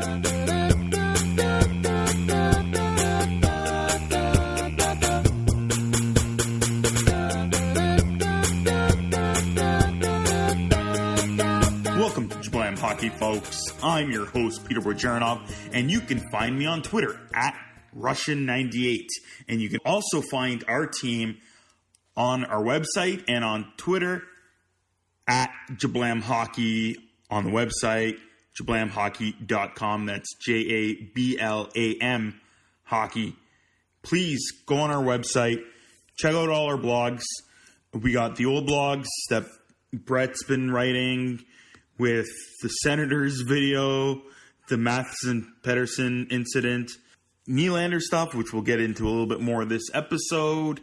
Welcome to Jablam Hockey, folks. I'm your host, Peter Bojarnov, and you can find me on Twitter at Russian98. And you can also find our team on our website and on Twitter at Jablam Hockey on the website, jablamhockey.com. That's JABLAM hockey. Please go on our website, check out all our blogs. We got the old blogs that Brett's been writing with the Senators video, the Matheson-Pettersson incident, Nylander stuff, which we'll get into a little bit more this episode.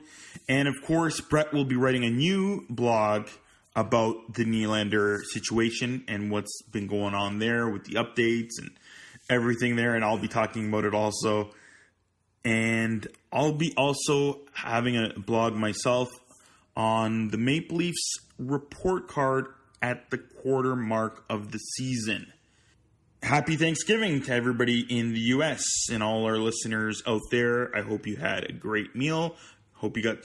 And, of course, Brett will be writing a new blog about the Nylander situation and what's been going on there with the updates and everything there. And I'll be talking about it also. And I'll be also having a blog myself on the Maple Leafs report card at the quarter mark of the season. Happy Thanksgiving to everybody in the U.S. and all our listeners out there. I hope you had a great meal. Hope you got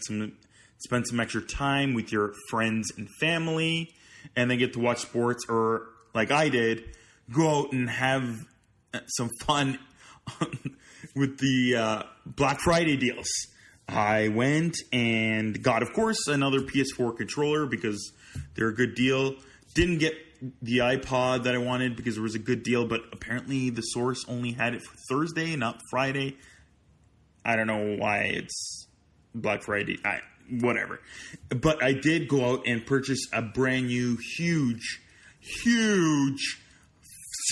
spend some extra time with your friends and family, and then get to watch sports, or like I did, go out and have some fun with the Black Friday deals. I went and got, of course, another PS4 controller because they're a good deal. Didn't get the iPod that I wanted because it was a good deal, but apparently the source only had it for Thursday, not Friday. I don't know why it's Black Friday. Whatever. But I did go out and purchase a brand new, huge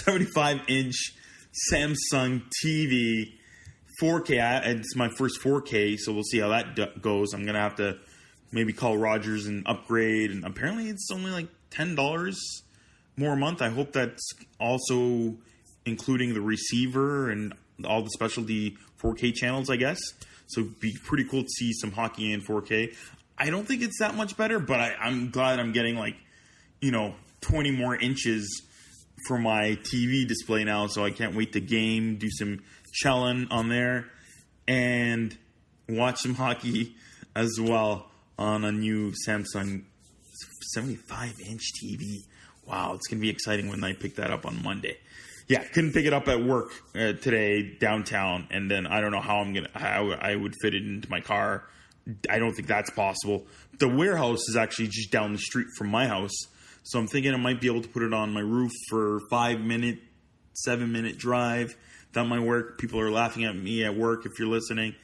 75-inch Samsung TV, 4K. It's my first 4K, so we'll see how that goes. I'm going to have to maybe call Rogers and upgrade. And apparently it's only like $10 more a month. I hope that's also including the receiver and all the specialty 4K channels, I guess. So it'd be pretty cool to see some hockey in 4K. I don't think it's that much better, but I'm glad I'm getting 20 more inches for my TV display now. So I can't wait to game, do some chillin' on there, and watch some hockey as well on a new Samsung 75-inch TV. Wow, it's going to be exciting when I pick that up on Monday. Yeah, couldn't pick it up at work today downtown, and then I don't know how I would fit it into my car. I don't think that's possible. The warehouse is actually just down the street from my house, so I'm thinking I might be able to put it on my roof for 5-minute, 7-minute drive. That might work. People are laughing at me at work if you're listening.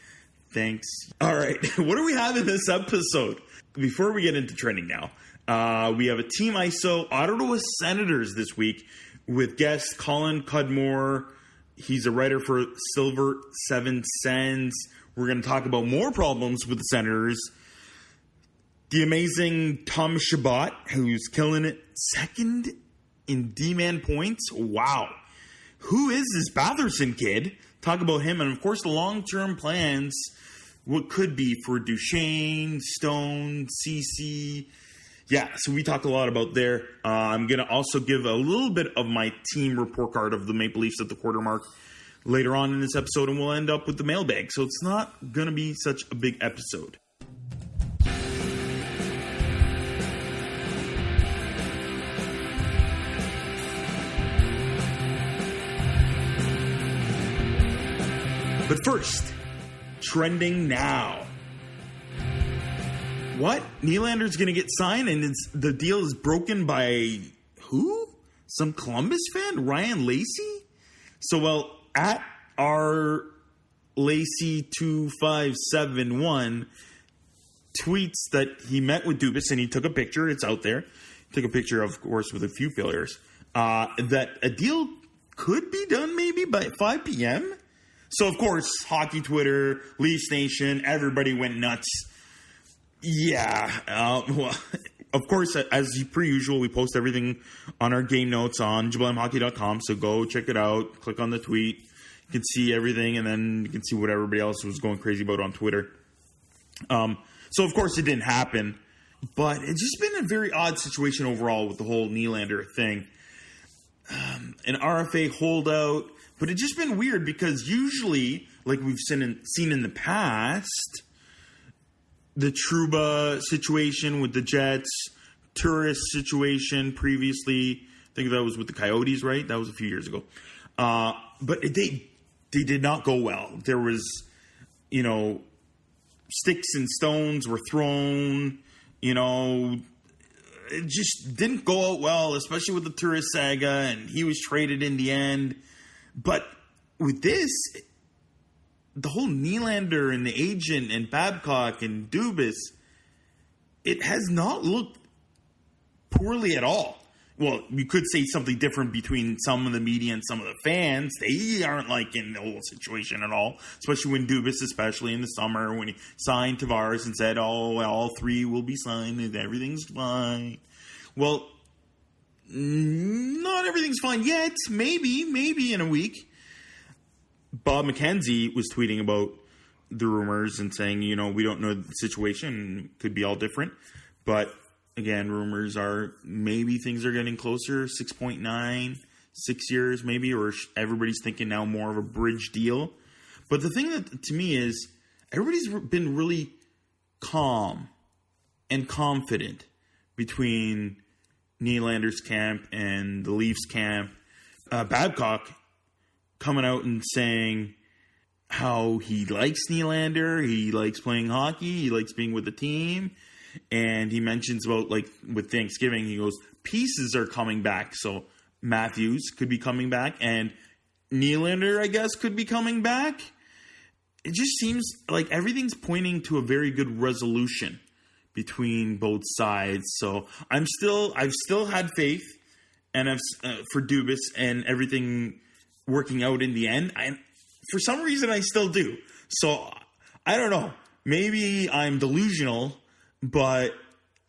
Thanks. All right, what do we have in this episode? Before we get into trending now, we have a Team ISO Ottawa Senators this week with guest Colin Cudmore. He's a writer for Silver 7 Sens. We're going to talk about more problems with the Senators. The amazing Thomas Chabot, who's killing it second in D-man points. Wow. Who is this Batherson kid? Talk about him. And, of course, the long-term plans, what could be for Duchesne, Stone, CC. Yeah, so we talked a lot about there. I'm going to also give a little bit of my team report card of the Maple Leafs at the quarter mark later on in this episode, and we'll end up with the mailbag. So it's not going to be such a big episode. But first, trending now. What? Nylander's going to get signed and the deal is broken by who? Some Columbus fan? Ryan Lacey? So, well, at our Lacey2571 tweets that he met with Dubas and he took a picture. It's out there. Took a picture, of course, with a few failures. That a deal could be done maybe by 5 p.m.? So, of course, Hockey Twitter, Leafs Nation, everybody went nuts. Yeah. Well, of course, as per usual, we post everything on our game notes on jablamhockey.com. So go check it out. Click on the tweet. You can see everything, and then you can see what everybody else was going crazy about on Twitter. So, of course, it didn't happen. But it's just been a very odd situation overall with the whole Nylander thing. an RFA holdout. But it's just been weird because usually, like we've seen in the past, the Trouba situation with the Jets, Turris situation previously, I think that was with the Coyotes, right? That was a few years ago. But they did not go well. There was, sticks and stones were thrown, it just didn't go out well, especially with the Turris saga, and he was traded in the end. But with this, the whole Nylander and the agent and Babcock and Dubas, it has not looked poorly at all. Well, you could say something different between some of the media and some of the fans. They aren't liking the whole situation at all, especially when Dubas, especially in the summer, when he signed Tavares and said, all three will be signed and everything's fine. Well, not everything's fine yet. Maybe in a week. Bob McKenzie was tweeting about the rumors and saying, we don't know the situation. Could be all different. But again, rumors are maybe things are getting closer. 6.9, 6 years maybe, or everybody's thinking now more of a bridge deal. But the thing that to me is everybody's been really calm and confident between Nylander's camp and the Leafs camp. Babcock coming out and saying how he likes Nylander, he likes playing hockey, he likes being with the team, and he mentions about, like, with Thanksgiving, he goes, pieces are coming back, so Matthews could be coming back, and Nylander, I guess, could be coming back. It just seems like everything's pointing to a very good resolution between both sides. So I've still had faith, and for Dubas and everything working out in the end. For some reason, I still do. So I don't know. Maybe I'm delusional, but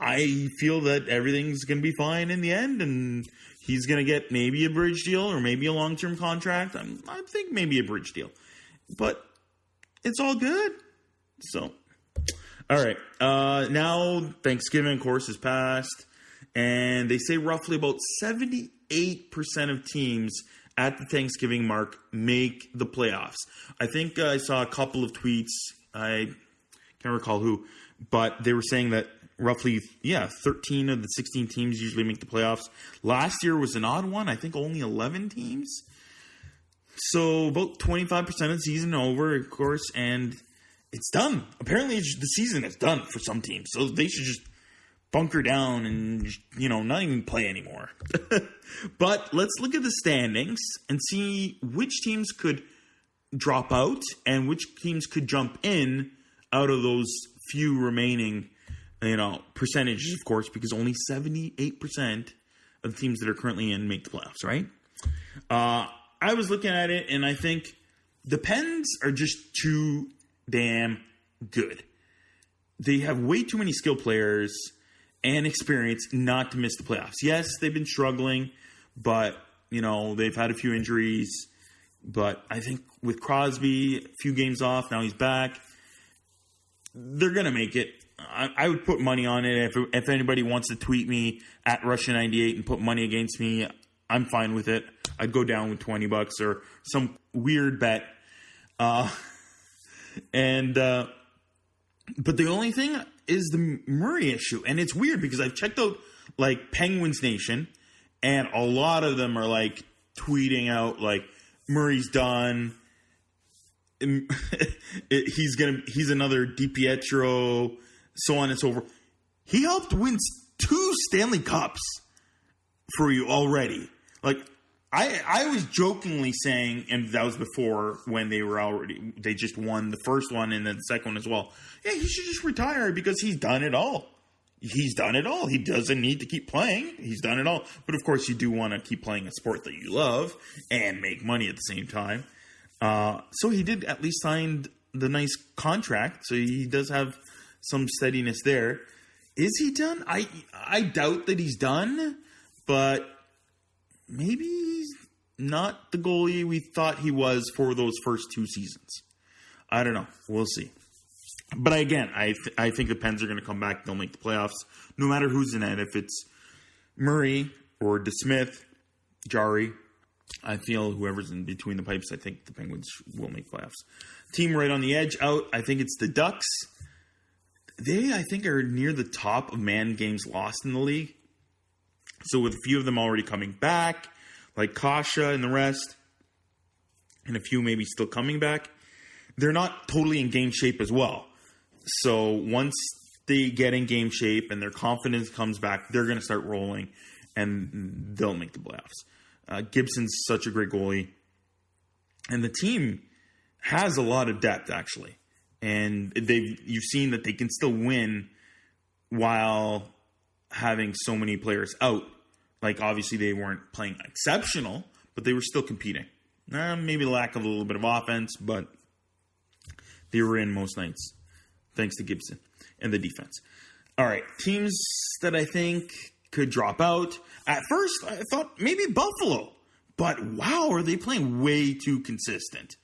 I feel that everything's going to be fine in the end, and he's going to get maybe a bridge deal or maybe a long-term contract. I think maybe a bridge deal, but it's all good. So, all right. Now Thanksgiving, of course, has passed, and they say roughly about 78% of teams at the Thanksgiving mark make the playoffs. I think I saw a couple of tweets. I can't recall who, but they were saying that roughly, 13 of the 16 teams usually make the playoffs. Last year was an odd one. I think only 11 teams. So about 25% of the season over, of course, and it's done. Apparently the season is done for some teams. So they should just bunker down and, not even play anymore. But let's look at the standings and see which teams could drop out and which teams could jump in out of those few remaining, percentages, of course, because only 78% of the teams that are currently in make the playoffs, right? I was looking at it, and I think the Pens are just too damn good. They have way too many skill players and experience not to miss the playoffs. Yes, they've been struggling, but, they've had a few injuries. But I think with Crosby, a few games off, now he's back, they're going to make it. I would put money on it. If anybody wants to tweet me at Russia98 and put money against me, I'm fine with it. I'd go down with $20 or some weird bet. But the only thing is the Murray issue. And it's weird because I've checked out, like, Penguins Nation, and a lot of them are, like, tweeting out, like, Murray's done. He's another DiPietro, so on and so forth. He helped win 2 Stanley Cups for you already. Like, I was jokingly saying, and that was before when they just won the first one and then the second one as well. Yeah, he should just retire because he's done it all. He's done it all. He doesn't need to keep playing. He's done it all. But of course, you do want to keep playing a sport that you love and make money at the same time. So he did at least sign the nice contract. So he does have some steadiness there. Is he done? I doubt that he's done, but maybe he's not the goalie we thought he was for those first 2 seasons. I don't know. We'll see. But again, I think the Pens are going to come back. They'll make the playoffs no matter who's in it. If it's Murray or DeSmith Jari. I feel whoever's in between the pipes, I think the Penguins will make playoffs. Team right on the edge out, I think it's the Ducks. They, I think, are near the top of man games lost in the league. So with a few of them already coming back, like Kasha and the rest, and a few maybe still coming back, they're not totally in game shape as well. So once they get in game shape and their confidence comes back, they're going to start rolling, and they'll make the playoffs. Gibson's such a great goalie. And the team has a lot of depth, actually. And you've seen that they can still win while having so many players out. Like, obviously, they weren't playing exceptional, but they were still competing. Maybe lack of a little bit of offense, but they were in most nights, thanks to Gibson and the defense. All right, teams that I think could drop out. At first, I thought maybe Buffalo. But wow, are they playing way too consistent.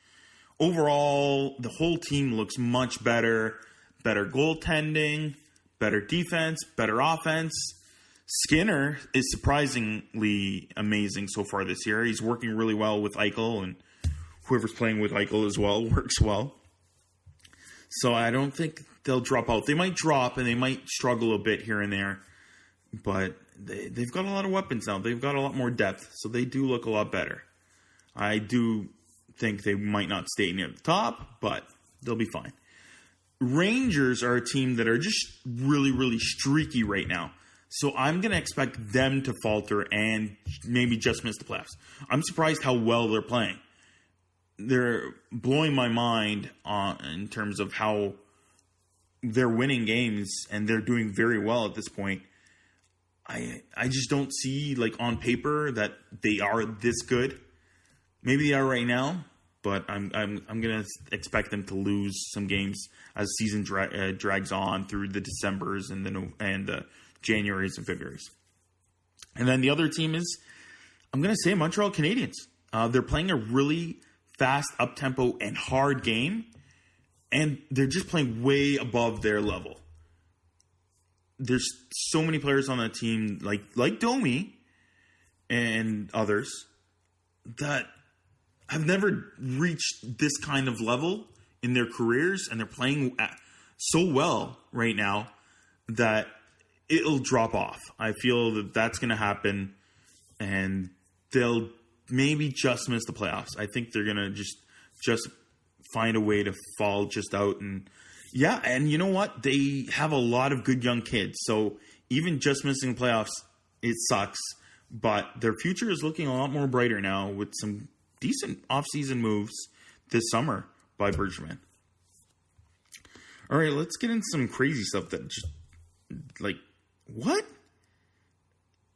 Overall, the whole team looks much better. Better goaltending, better defense, better offense. Skinner is surprisingly amazing so far this year. He's working really well with Eichel, and whoever's playing with Eichel as well works well. So I don't think they'll drop out. They might drop, and they might struggle a bit here and there. But they've got a lot of weapons now. They've got a lot more depth, so they do look a lot better. I do think they might not stay near the top, but they'll be fine. Rangers are a team that are just really, really streaky right now. So I'm going to expect them to falter and maybe just miss the playoffs. I'm surprised how well they're playing. They're blowing my mind in terms of how they're winning games, and they're doing very well at this point. I just don't see, like, on paper that they are this good. Maybe they are right now, but I'm going to expect them to lose some games as season drags on through the Decembers and the Januaries and Februaries. And then the other team is, I'm going to say, Montreal Canadiens. They're playing a really fast, up-tempo, and hard game, and they're just playing way above their level. There's so many players on that team, like Domi and others, that have never reached this kind of level in their careers, and they're playing so well right now that it'll drop off. I feel that that's going to happen, and they'll maybe just miss the playoffs. I think they're going to just find a way to fall just out. And yeah, and you know what? They have a lot of good young kids. So even just missing the playoffs, it sucks. But their future is looking a lot more brighter now with some decent offseason moves this summer by Bergevin. All right, let's get into some crazy stuff that just, like, what?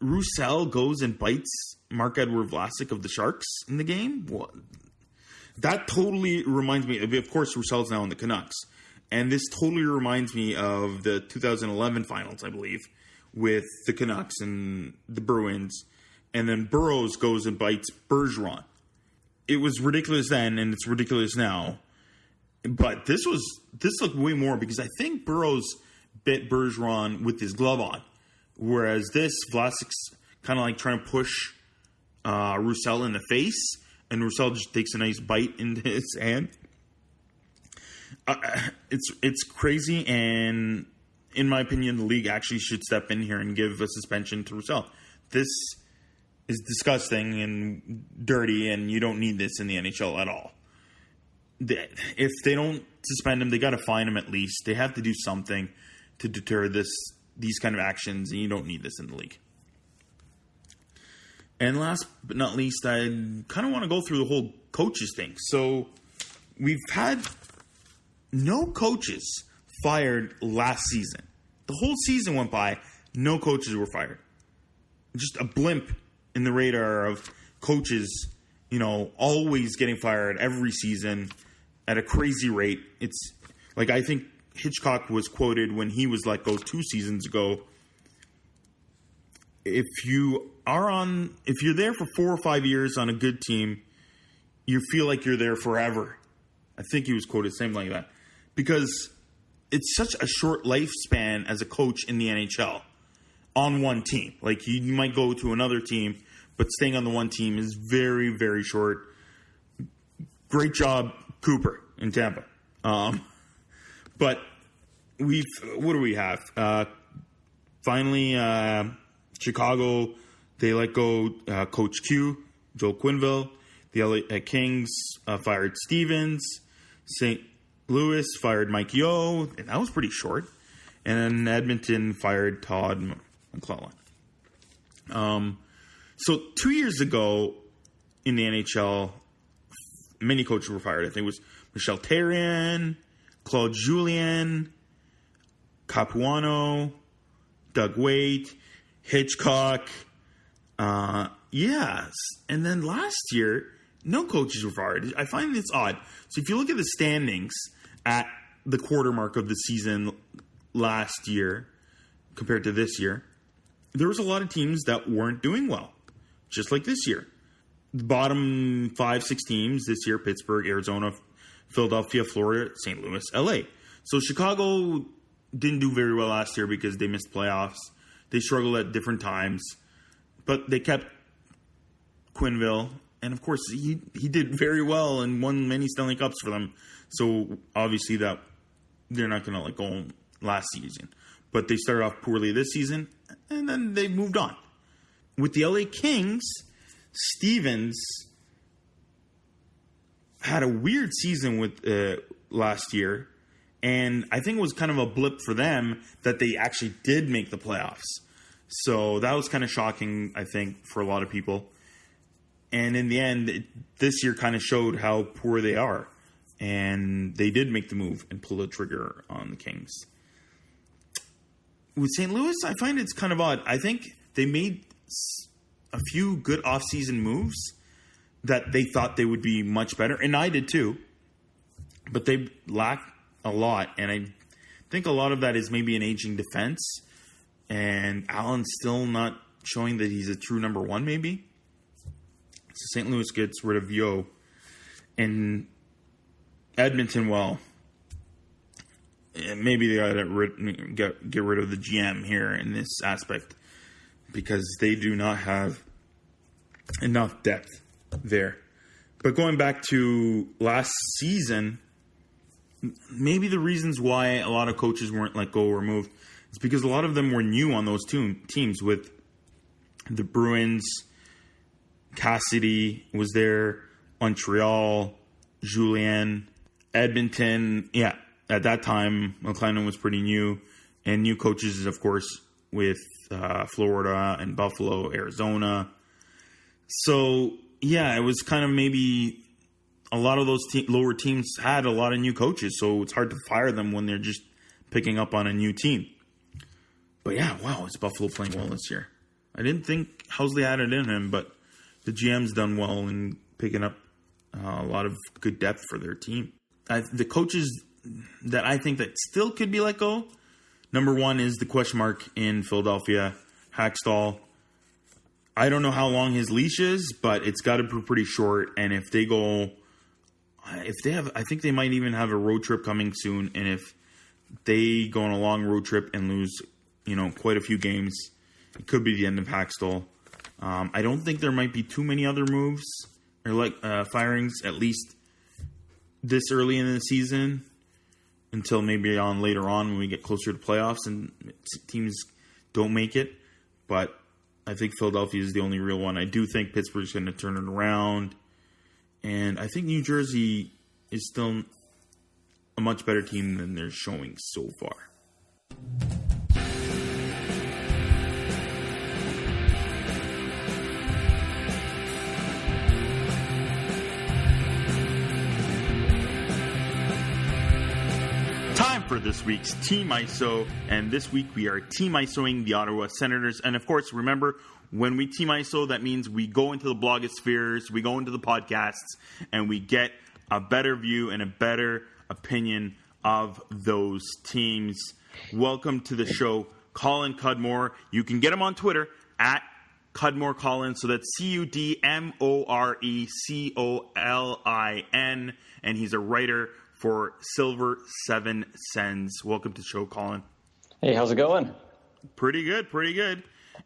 Roussel goes and bites Marc-Edouard Vlasic of the Sharks in the game? What? That totally reminds me of course, Roussel's now in the Canucks. And this totally reminds me of the 2011 finals, I believe, with the Canucks and the Bruins. And then Burrows goes and bites Bergeron. It was ridiculous then, and it's ridiculous now. But this looked way more, because I think Burrows bit Bergeron with his glove on. Whereas this, Vlasic's kind of like trying to push Roussel in the face, and Roussel just takes a nice bite into his hand. It's crazy, and in my opinion, the league actually should step in here and give a suspension to Roussel. This is disgusting and dirty, and you don't need this in the NHL at all. If they don't suspend him, they got to fine him at least. They have to do something to deter these kind of actions, and you don't need this in the league. And last but not least, I kind of want to go through the whole coaches thing. So we've had no coaches fired last season. The whole season went by, no coaches were fired. Just a blimp in the radar of coaches, always getting fired every season at a crazy rate. It's like, I think Hitchcock was quoted when he was let go 2 seasons ago. If you're there for 4 or 5 years on a good team, you feel like you're there forever. I think he was quoted something like that. Because it's such a short lifespan as a coach in the NHL on one team. Like, you might go to another team, but staying on the one team is very, very short. Great job, Cooper in Tampa. But what do we have? Finally, Chicago, they let go Coach Q, Joel Quenneville. The LA Kings fired Stevens. St. Louis fired Mike Yeo, and that was pretty short. And then Edmonton fired Todd McClellan. So 2 years ago in the NHL, many coaches were fired. I think it was Michel Therrien, Claude Julien, Capuano, Doug Waite, Hitchcock. Yes. And then last year, no coaches were fired. I find this odd. So if you look at the standings at the quarter mark of the season last year compared to this year, there was a lot of teams that weren't doing well, just like this year. The bottom 5-6 teams this year: Pittsburgh, Arizona, Philadelphia, Florida, St. Louis, LA. So Chicago didn't do very well last year because they missed playoffs. They struggled at different times, but they kept Quenneville, and of course he did very well and won many Stanley Cups for them. So obviously that they're not going to let go last season. But they started off poorly this season, and then they moved on. With the LA Kings, Stevens had a weird season with last year, and I think it was kind of a blip for them that they actually did make the playoffs. So that was kind of shocking, I think, for a lot of people. And in the end, this year kind of showed how poor they are. And they did make the move and pull the trigger on the Kings. With St. Louis, I find it's kind of odd. I think they made a few good offseason moves that they thought they would be much better. And I did too. But they lack a lot. And I think a lot of that is maybe an aging defense. And Allen's still not showing that he's a true number one, maybe. So St. Louis gets rid of Yeo. And Edmonton, well, maybe they got to get rid of the GM here in this aspect because they do not have enough depth there. But going back to last season, maybe the reasons why a lot of coaches weren't let go or moved is because a lot of them were new on those two teams. With the Bruins, Cassidy was there, Montreal, Julien, Edmonton. Yeah, at that time, McLennan was pretty new. And new coaches, of course, with Florida and Buffalo, Arizona. So, yeah, it was kind of maybe a lot of those lower teams had a lot of new coaches. So it's hard to fire them when they're just picking up on a new team. But, yeah, wow, is Buffalo playing well this year? I didn't think Housley had it in him, but the GM's done well in picking up a lot of good depth for their team. The coaches that I think that still could be let go, number one is the question mark in Philadelphia, Hackstall. I don't know how long his leash is, but it's got to be pretty short. And if they have, I think they might even have a road trip coming soon. And if they go on a long road trip and lose, quite a few games, it could be the end of Hackstall. I don't think there might be too many other moves or firings, at least this early in the season, until maybe later on when we get closer to playoffs and teams don't make it. But I think Philadelphia is the only real one. I do think Pittsburgh's going to turn it around. And I think New Jersey is still a much better team than they're showing so far. For this week's Team ISO, and this week we are Team ISOing the Ottawa Senators. And of course, remember, when we Team ISO, that means we go into the blogospheres, we go into the podcasts, and we get a better view and a better opinion of those teams. Welcome to the show, Colin Cudmore. You can get him on Twitter at Cudmore Colin, so that's CUDMORECOLIN, and he's a writer for Silver 7 Sens. Welcome to the show, Colin. Hey, how's it going? Pretty good, pretty good.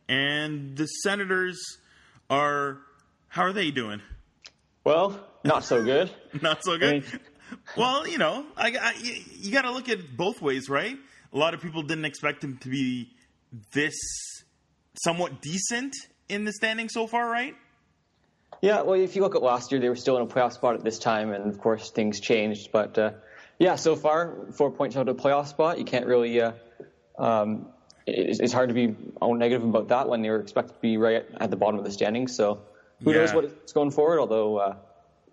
And the Senators how are they doing? Well, not so good. Not so good? I mean, well, you got to look at both ways, right? A lot of people didn't expect him to be this somewhat decent in the standing so far, right? Yeah, well, if you look at last year, they were still in a playoff spot at this time, and of course things changed. But so far, 4 points out of a playoff spot. You can't really. It's hard to be all negative about that when they were expected to be right at the bottom of the standings. So who knows what's going forward? Although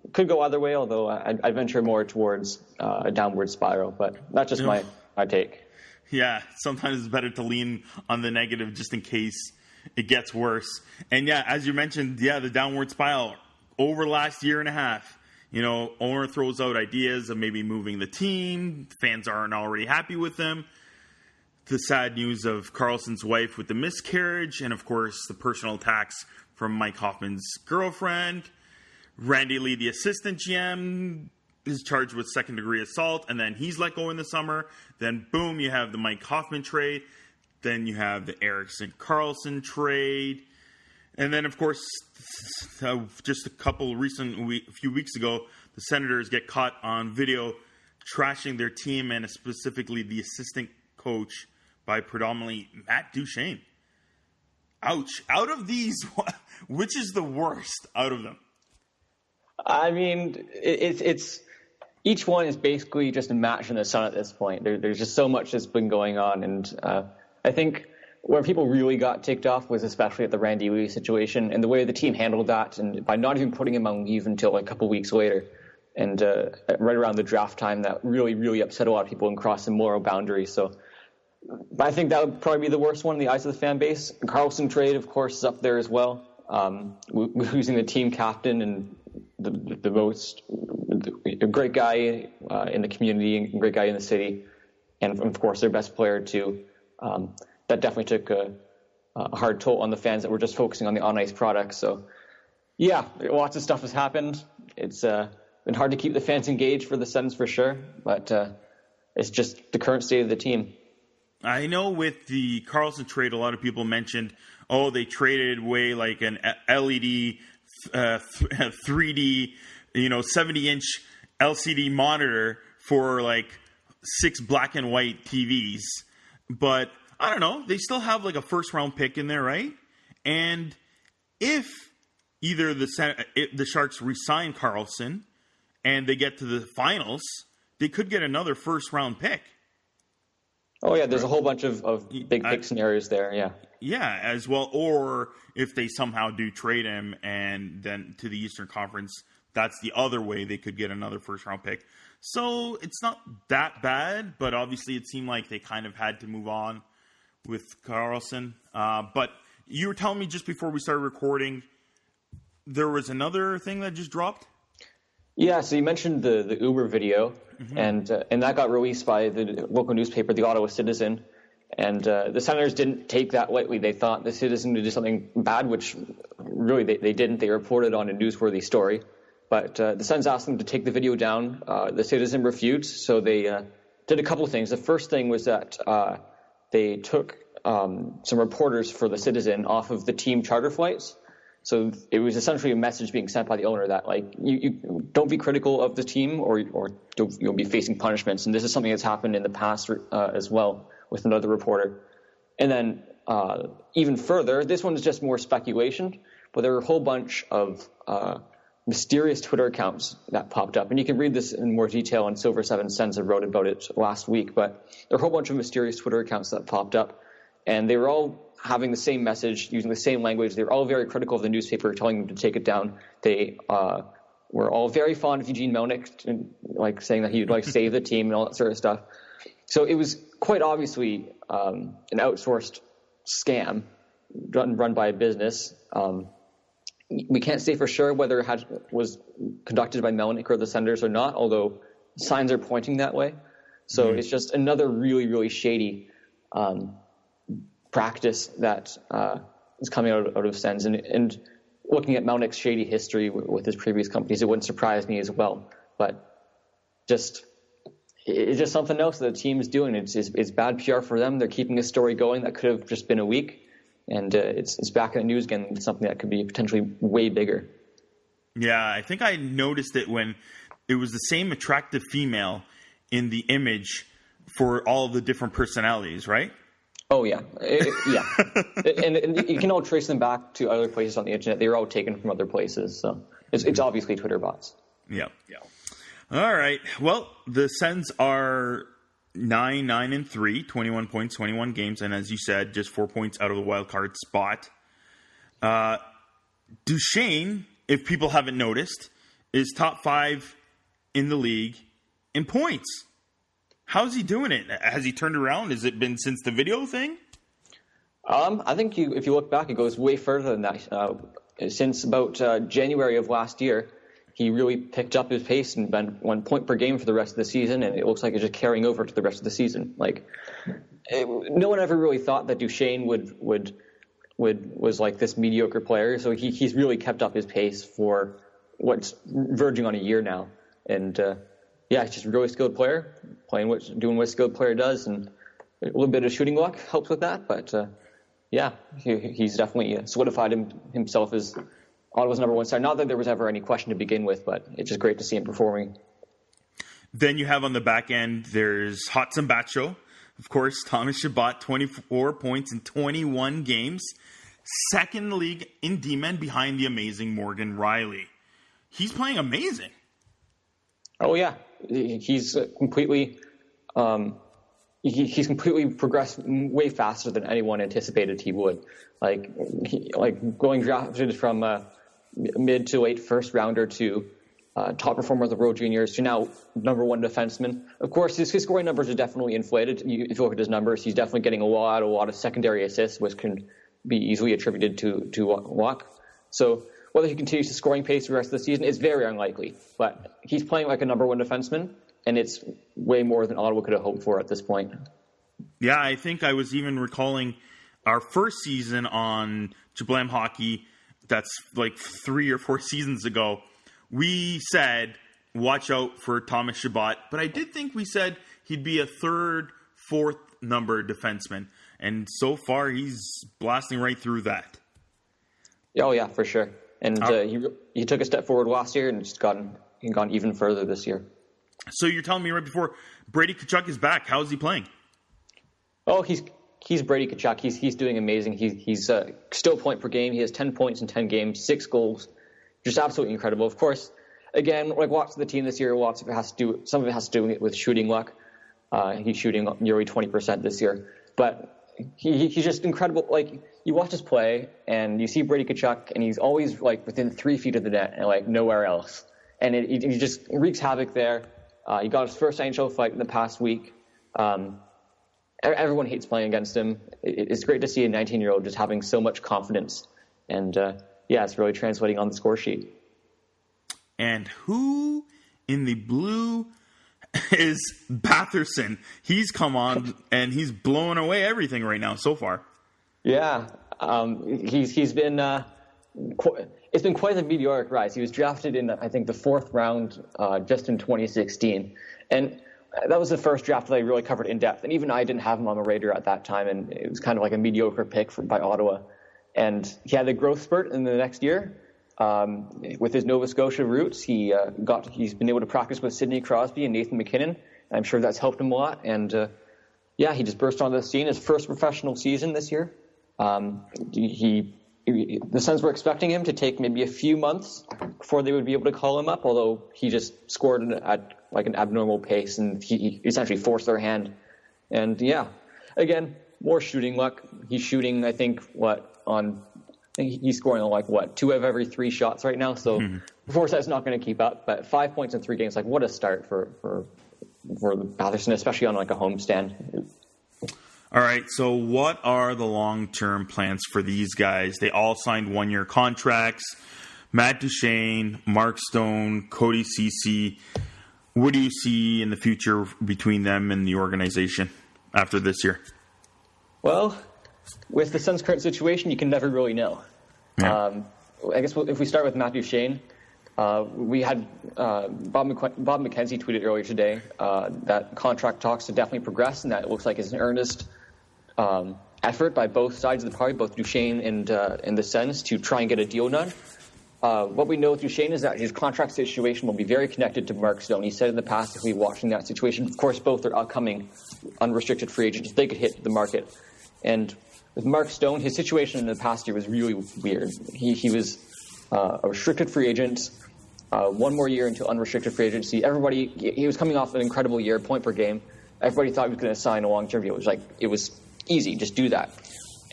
it could go either way. Although I venture more towards a downward spiral, but that's just my take. Yeah, sometimes it's better to lean on the negative just in case it gets worse. And as you mentioned, the downward spiral over the last year and a half. Owner throws out ideas of maybe moving the team. Fans aren't already happy with them. The sad news of Karlsson's wife with the miscarriage, and of course the personal attacks from Mike Hoffman's girlfriend. Randy Lee, the assistant GM, is charged with second-degree assault, and then he's let go in the summer. Then, boom, you have the Mike Hoffman trade. Then you have the Eriksson-Karlsson trade. And then, of course, just a few weeks ago, the Senators get caught on video trashing their team and specifically the assistant coach by predominantly Matt Duchene. Ouch. Out of these, which is the worst out of them? I mean, it's each one is basically just a match in the sun at this point. There's just so much that's been going on. And I think where people really got ticked off was especially at the Randy Lee situation and the way the team handled that, and by not even putting him on leave until a couple weeks later. And right around the draft time, that really, really upset a lot of people and crossed some moral boundaries. So I think that would probably be the worst one in the eyes of the fan base. Karlsson trade, of course, is up there as well. Losing the team captain and a great guy in the community, and great guy in the city, and of course their best player too. That definitely took a hard toll on the fans that were just focusing on the on-ice product. So, lots of stuff has happened. It's been hard to keep the fans engaged for the Sens for sure, but it's just the current state of the team. I know with the Karlsson trade, a lot of people mentioned, they traded away like an LED 3D, 70-inch LCD monitor for like 6 black and white TVs. But I don't know. They still have like a first-round pick in there, right? And if either the Sharks re-sign Karlsson and they get to the finals, they could get another first-round pick. Oh, yeah, there's a whole bunch of big pick scenarios there, yeah. Yeah, as well. Or if they somehow do trade him and then to the Eastern Conference, that's the other way they could get another first-round pick. So it's not that bad, but obviously it seemed like they kind of had to move on with Karlsson. But you were telling me just before we started recording, there was another thing that just dropped? Yeah, so you mentioned the Uber video, and that got released by the local newspaper, the Ottawa Citizen, and the Senators didn't take that lightly. They thought the Citizen would do something bad, which really they didn't. They reported on a newsworthy story, but the Sens asked them to take the video down. The Citizen refused, so they did a couple of things. The first thing was that they took some reporters for the Citizen off of the team charter flights. So it was essentially a message being sent by the owner that, like, you don't be critical of the team or you'll be facing punishments. And this is something that's happened in the past as well with another reporter. And then even further, this one is just more speculation, but there were a whole bunch of mysterious Twitter accounts that popped up. And you can read this in more detail on S07 Sens. I wrote about it last week. But there were a whole bunch of mysterious Twitter accounts that popped up. And they were all having the same message, using the same language. They were all very critical of the newspaper, telling them to take it down. They were all very fond of Eugene Melnyk, like saying that he would like save the team and all that sort of stuff. So it was quite obviously an outsourced scam run by a business. We can't say for sure whether it was conducted by Melnyk or the Senators or not, although signs are pointing that way. So it's just another really, really shady practice that is coming out of Sens. And looking at Melnyk's shady history with his previous companies, it wouldn't surprise me as well. But it's just something else that the team is doing. It's bad PR for them. They're keeping a story going that could have just been a week. and it's back in the news again. It's something that could be potentially way bigger. Yeah, I think I noticed it when it was the same attractive female in the image for all of the different personalities, right? Oh, yeah. Yeah. and you can all trace them back to other places on the internet. They were all taken from other places. So it's obviously Twitter bots. Yeah. All right. Well, the Sens are 9-3, 21 points, 21 games. And as you said, just 4 points out of the wild card spot. Duchesne, if people haven't noticed, is top 5 in the league in points. How's he doing it? Has he turned around? Has it been since the video thing? I think if you look back, it goes way further than that. Since about January of last year, he really picked up his pace and been 1 point per game for the rest of the season, and it looks like it's just carrying over to the rest of the season. No one ever really thought that Duchesne was like this mediocre player, so he's really kept up his pace for what's verging on a year now, and he's just a really skilled player, doing what a skilled player does, and a little bit of shooting luck helps with that. But he's definitely solidified himself as Ottawa's number one star. Not that there was ever any question to begin with, but it's just great to see him performing. Then you have on the back end, there's Hudson Bacho, of course, Thomas Chabot, 24 points in 21 games, second in the league in D-men behind the amazing Morgan Riley. He's playing amazing. Oh yeah, he's completely progressed way faster than anyone anticipated he would. Going drafted from mid to late first rounder to top performer of the World Juniors to now number one defenseman. Of course, his scoring numbers are definitely inflated. If you look at his numbers, he's definitely getting a lot of secondary assists, which can be easily attributed to luck. So whether he continues to scoring pace the rest of the season is very unlikely. But he's playing like a number one defenseman, and it's way more than Ottawa could have hoped for at this point. Yeah, I think I was even recalling our first season on Jablam Hockey, that's like 3 or 4 seasons ago. We said, watch out for Thomas Chabot, but I did think we said he'd be a third, fourth number defenseman, and so far he's blasting right through that. Oh yeah, for sure. And he took a step forward last year and just gone even further this year. So you're telling me right before Brady Tkachuk is back, how is he playing? Oh, he's Brady Tkachuk. He's doing amazing. He's still point per game. He has 10 points in 10 games, 6 goals. Just absolutely incredible. Of course, again, like lots of the team this year, some of it has to do with shooting luck. He's shooting nearly 20% this year, but he's just incredible. Like you watch his play, and you see Brady Tkachuk, and he's always like within 3 feet of the net and like nowhere else, and he just wreaks havoc there. He got his first NHL fight in the past week. Everyone hates playing against him. It's great to see a 19-year-old just having so much confidence, and it's really translating on the score sheet. And who in the blue is Batherson? He's come on and he's blowing away everything right now so far. Yeah, he's been. It's been quite a meteoric rise. He was drafted in, I think, the 4th round just in 2016, and that was the first draft that I really covered in depth. And even I didn't have him on my radar at that time, and it was kind of like a mediocre pick by Ottawa. And he had a growth spurt in the next year. With his Nova Scotia roots, he's been able to practice with Sidney Crosby and Nathan McKinnon. And I'm sure that's helped him a lot. And he just burst onto the scene. His first professional season this year. The Sens were expecting him to take maybe a few months before they would be able to call him up, although he just scored at like an abnormal pace, and he essentially forced their hand. And again, more shooting luck. He's shooting, I think, he's scoring on 2 of every 3 shots right now. So Forsyth's not going to keep up, but 5 points in 3 games, like what a start for Batherson, especially on like a homestand. All right, so what are the long-term plans for these guys? They all signed 1-year contracts. Matt Duchesne, Mark Stone, Cody Ceci. What do you see in the future between them and the organization after this year? Well, with the Sens' current situation, you can never really know. Yeah. I guess if we start with Matt Duchesne, we had Bob McKenzie tweeted earlier today that contract talks have definitely progressed, and that it looks like it's an earnest effort by both sides of the party, both Duchesne and the Sens, to try and get a deal done. What we know with Duchesne is that his contract situation will be very connected to Mark Stone. He said in the past that he'll be watching that situation. Of course, both are upcoming unrestricted free agents. They could hit the market. And with Mark Stone, his situation in the past year was really weird. He was a restricted free agent, 1 more year into unrestricted free agency. He was coming off an incredible year, point per game. Everybody thought he was going to sign a long-term deal. It was easy, just do that.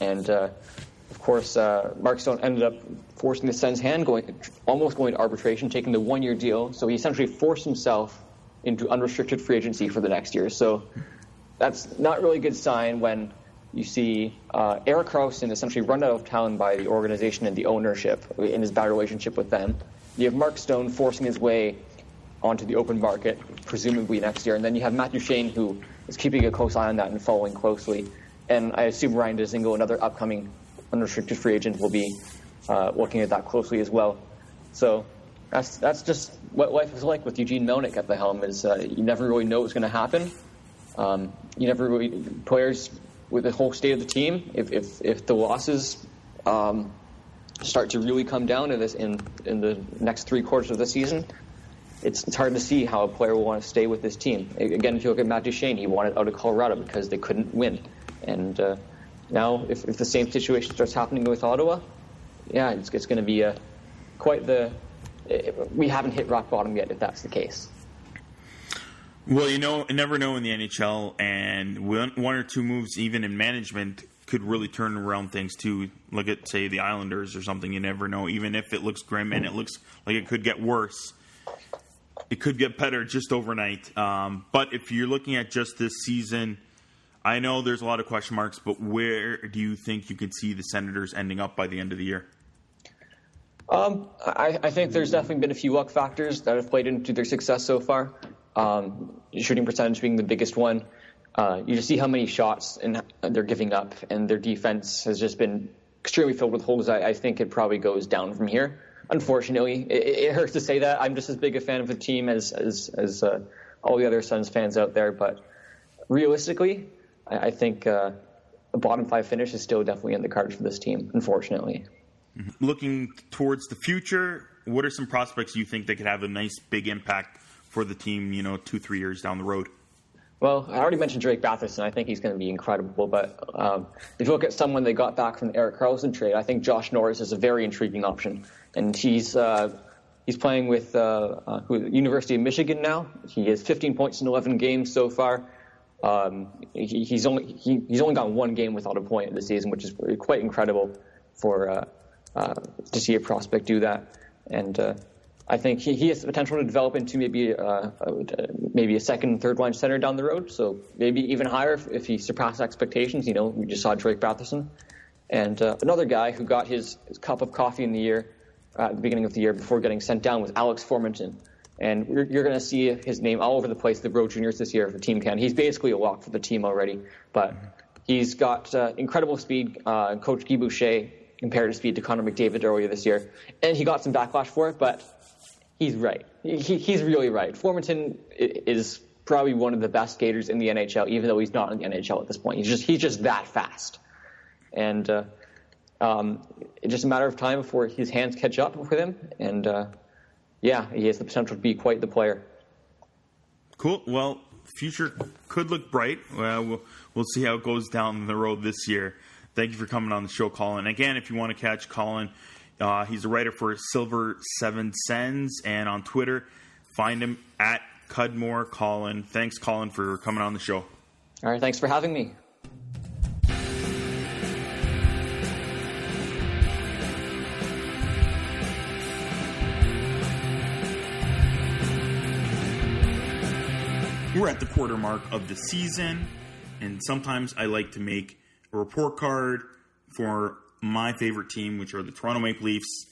And of course, Mark Stone ended up forcing the Sens' hand, almost going to arbitration, taking the 1-year deal. So he essentially forced himself into unrestricted free agency for the next year. So that's not really a good sign when you see Erik Karlsson essentially run out of town by the organization and the ownership in his bad relationship with them. You have Mark Stone forcing his way onto the open market, presumably next year. And then you have Matt Duchesne, who is keeping a close eye on that and following closely. And I assume Ryan Dzingel, another upcoming unrestricted free agent, will be looking at that closely as well. So that's just what life is like with Eugene Melnyk at the helm. Is you never really know what's going to happen. Players with the whole state of the team, if the losses start to really come down in the next 3 quarters of the season, it's hard to see how a player will want to stay with this team. Again, if you look at Matt Duchesne, he wanted out of Colorado because they couldn't win. And now, if the same situation starts happening with Ottawa, yeah, it's going to be we haven't hit rock bottom yet, if that's the case. Well, you never know in the NHL, and 1 or 2 moves, even in management, could really turn around things too. Look at, say, the Islanders or something. You never know. Even if it looks grim and it looks like it could get worse, it could get better just overnight. But if you're looking at just this season, I know there's a lot of question marks, but where do you think you could see the Senators ending up by the end of the year? I think there's definitely been a few luck factors that have played into their success so far. Shooting percentage being the biggest one. You just see how many shots they're giving up, and their defense has just been extremely filled with holes. I think it probably goes down from here. Unfortunately, it hurts to say that. I'm just as big a fan of the team as all the other Sens fans out there, but realistically, I think a bottom 5 finish is still definitely in the cards for this team, unfortunately. Looking towards the future, what are some prospects you think that could have a nice big impact for the team, 2-3 years down the road? Well, I already mentioned Drake Batherson. I think he's going to be incredible. But if you look at someone they got back from the Erik Karlsson trade, I think Josh Norris is a very intriguing option. And he's playing with University of Michigan now. He has 15 points in 11 games so far. He's only got 1 game without a point this season, which is quite incredible to see a prospect do that. And I think he has the potential to develop into maybe a second, third line center down the road. So maybe even higher if he surpasses expectations. We just saw Drake Batherson. And another guy who got his cup of coffee in the year at the beginning of the year before getting sent down was Alex Formenton. And you're going to see his name all over the place, the Road Juniors this year for Team Canada. He's basically a lock for the team already. But he's got incredible speed. Coach Guy Boucher compared his speed to Connor McDavid earlier this year. And he got some backlash for it, but he's right. He's really right. Formenton is probably one of the best skaters in the NHL, even though he's not in the NHL at this point. He's just that fast. And it's just a matter of time before his hands catch up with him. And he has the potential to be quite the player. Cool. Well, future could look bright. We'll see how it goes down the road this year. Thank you for coming on the show, Colin. Again, if you want to catch Colin, he's a writer for Silver7 Sens, and on Twitter, find him at Cudmore Colin. Thanks, Colin, for coming on the show. All right, thanks for having me. We're at the quarter mark of the season, and sometimes I like to make a report card for my favorite team, which are the Toronto Maple Leafs.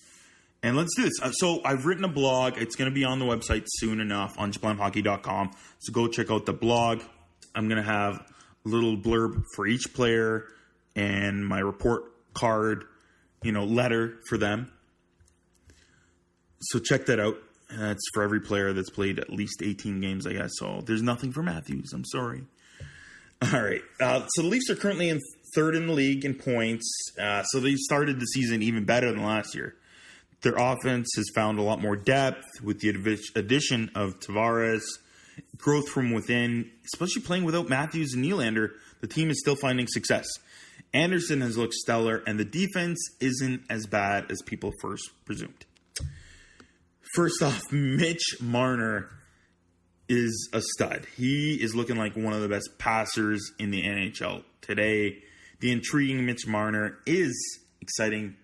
And let's do this. So I've written a blog. It's going to be on the website soon enough on JapanHockey.com. So go check out the blog. I'm going to have a little blurb for each player and my report card, letter for them. So check that out. That's for every player that's played at least 18 games, I guess. So there's nothing for Matthews. I'm sorry. All right. So the Leafs are currently in third in the league in points. So they started the season even better than last year. Their offense has found a lot more depth with the addition of Tavares, growth from within, especially playing without Matthews and Nylander. The team is still finding success. Anderson has looked stellar, and the defense isn't as bad as people first presumed. First off, Mitch Marner is a stud. He is looking like one of the best passers in the NHL today. The intriguing Mitch Marner is exciting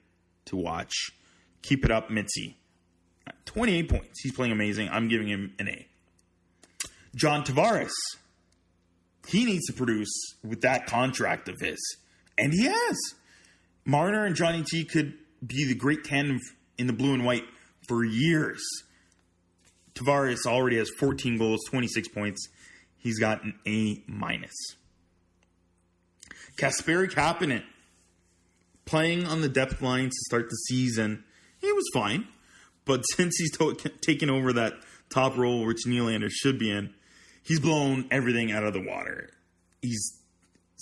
to watch. Keep it up, Mitzi. 28 points. He's playing amazing. I'm giving him an A. John Tavares. He needs to produce with that contract of his. And he has. Marner and Johnny T could be the great tandem in the blue and white for years. Tavares already has 14 goals, 26 points. He's got an A-. Kasperi Kapanen, playing on the depth line to start the season, he was fine. But since he's taken over that top role which Nylander should be in, he's blown everything out of the water. He's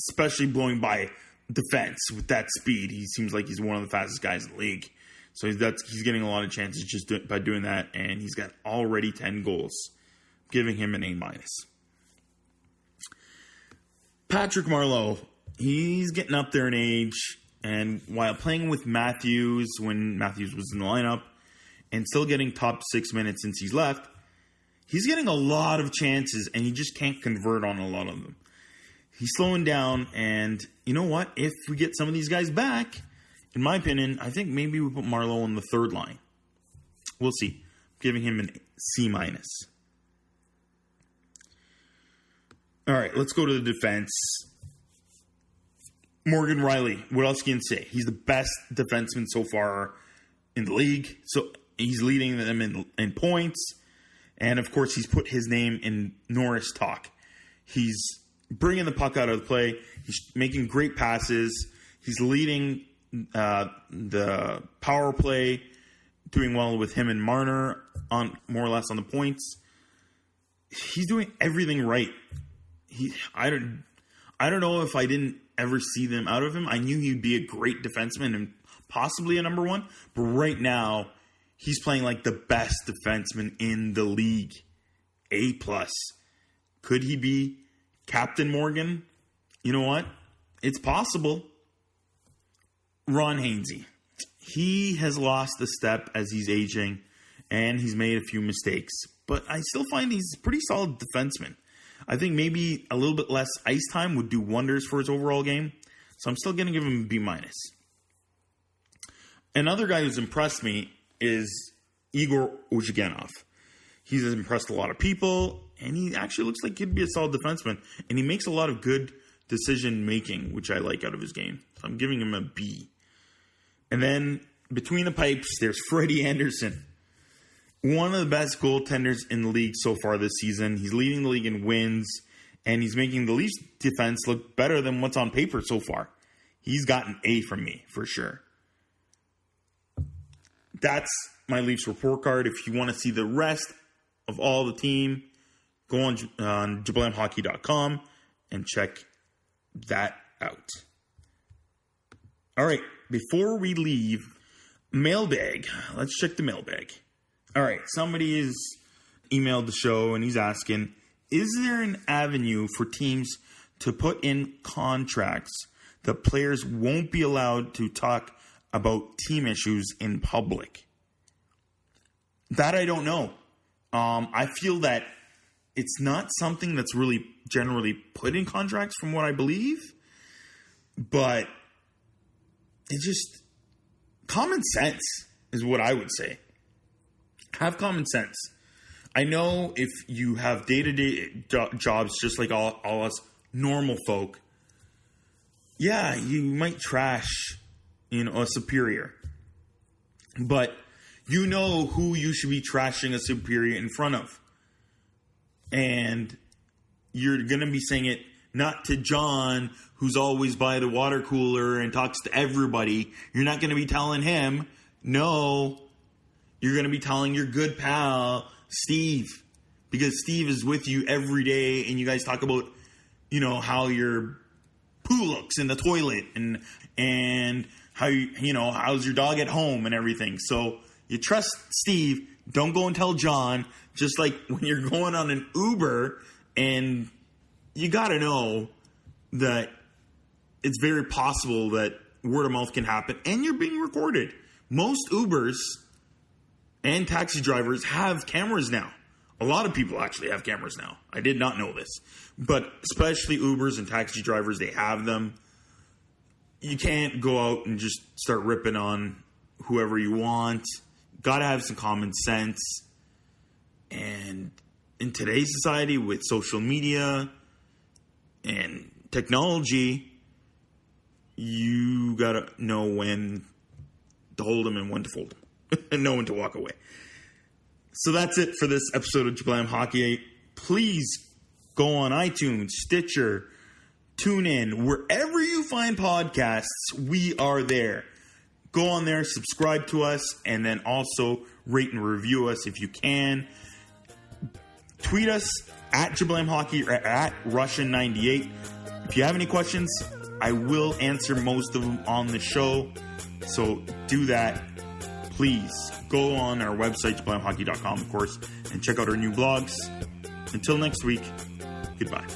especially blowing by defense with that speed. He seems like he's one of the fastest guys in the league. So he's getting a lot of chances just by doing that, and he's got already 10 goals, giving him an A-. Patrick Marleau, he's getting up there in age, and while playing with Matthews when Matthews was in the lineup, and still getting top 6 minutes since he's left, he's getting a lot of chances, and he just can't convert on a lot of them. He's slowing down, and you know what? If we get some of these guys back, in my opinion, I think maybe we put Marleau on the third line. We'll see. I'm giving him an C-. All right, let's go to the defense. Morgan Rielly, what else can you say? He's the best defenseman so far in the league. So he's leading them in points. And, of course, he's put his name in Norris talk. He's bringing the puck out of the play. He's making great passes. He's leading the power play, doing well with him and Marner on more or less on the points. He's doing everything right. I don't know if I didn't ever see them out of him. I knew he'd be a great defenseman and possibly a number one, but right now he's playing like the best defenseman in the league. A+. Could he be Captain Morgan? You know what? It's possible. Ron Hainsey. He has lost a step as he's aging, and he's made a few mistakes. But I still find he's a pretty solid defenseman. I think maybe a little bit less ice time would do wonders for his overall game. So I'm still going to give him a B-. Another guy who's impressed me is Igor Ozhiganov. He's impressed a lot of people, and he actually looks like he'd be a solid defenseman. And he makes a lot of good decision-making, which I like out of his game. So I'm giving him a B. And then between the pipes, there's Freddie Anderson. One of the best goaltenders in the league so far this season. He's leading the league in wins, and he's making the Leafs defense look better than what's on paper so far. He's got an A from me, for sure. That's my Leafs report card. If you want to see the rest of all the team, go on jablamhockey.com and check that out. All right, before we leave, mailbag. Let's check the mailbag. All right, somebody has emailed the show and he's asking, is there an avenue for teams to put in contracts that players won't be allowed to talk about team issues in public? That I don't know. I feel that it's not something that's really generally put in contracts from what I believe, but it's just common sense is what I would say. Have common sense. I know if you have day-to-day jobs just like all us normal folk, yeah, you might trash, a superior. But you know who you should be trashing a superior in front of. And you're going to be saying it not to John, who's always by the water cooler and talks to everybody. You're not going to be telling him. No, you're going to be telling your good pal, Steve. Because Steve is with you every day and you guys talk about, how your poop poo looks in the toilet, and how how's your dog at home and everything. So you trust Steve. Don't go and tell John. Just like when you're going on an Uber, and you got to know that it's very possible that word of mouth can happen, and you're being recorded. Most Ubers and taxi drivers have cameras now. A lot of people actually have cameras now. I did not know this. But especially Ubers and taxi drivers, they have them. You can't go out and just start ripping on whoever you want. Got to have some common sense. And in today's society with social media and technology, you got to know when to hold them and when to fold them and know when to walk away. So that's it for this episode of Jablam Hockey. Please go on iTunes, Stitcher, TuneIn, wherever you find podcasts, we are there. Go on there, subscribe to us, and then also rate and review us if you can. Tweet us at Jablam Hockey or at Russian98. If you have any questions, I will answer most of them on the show. So do that. Please go on our website, jablamhockey.com, of course, and check out our new blogs. Until next week, goodbye.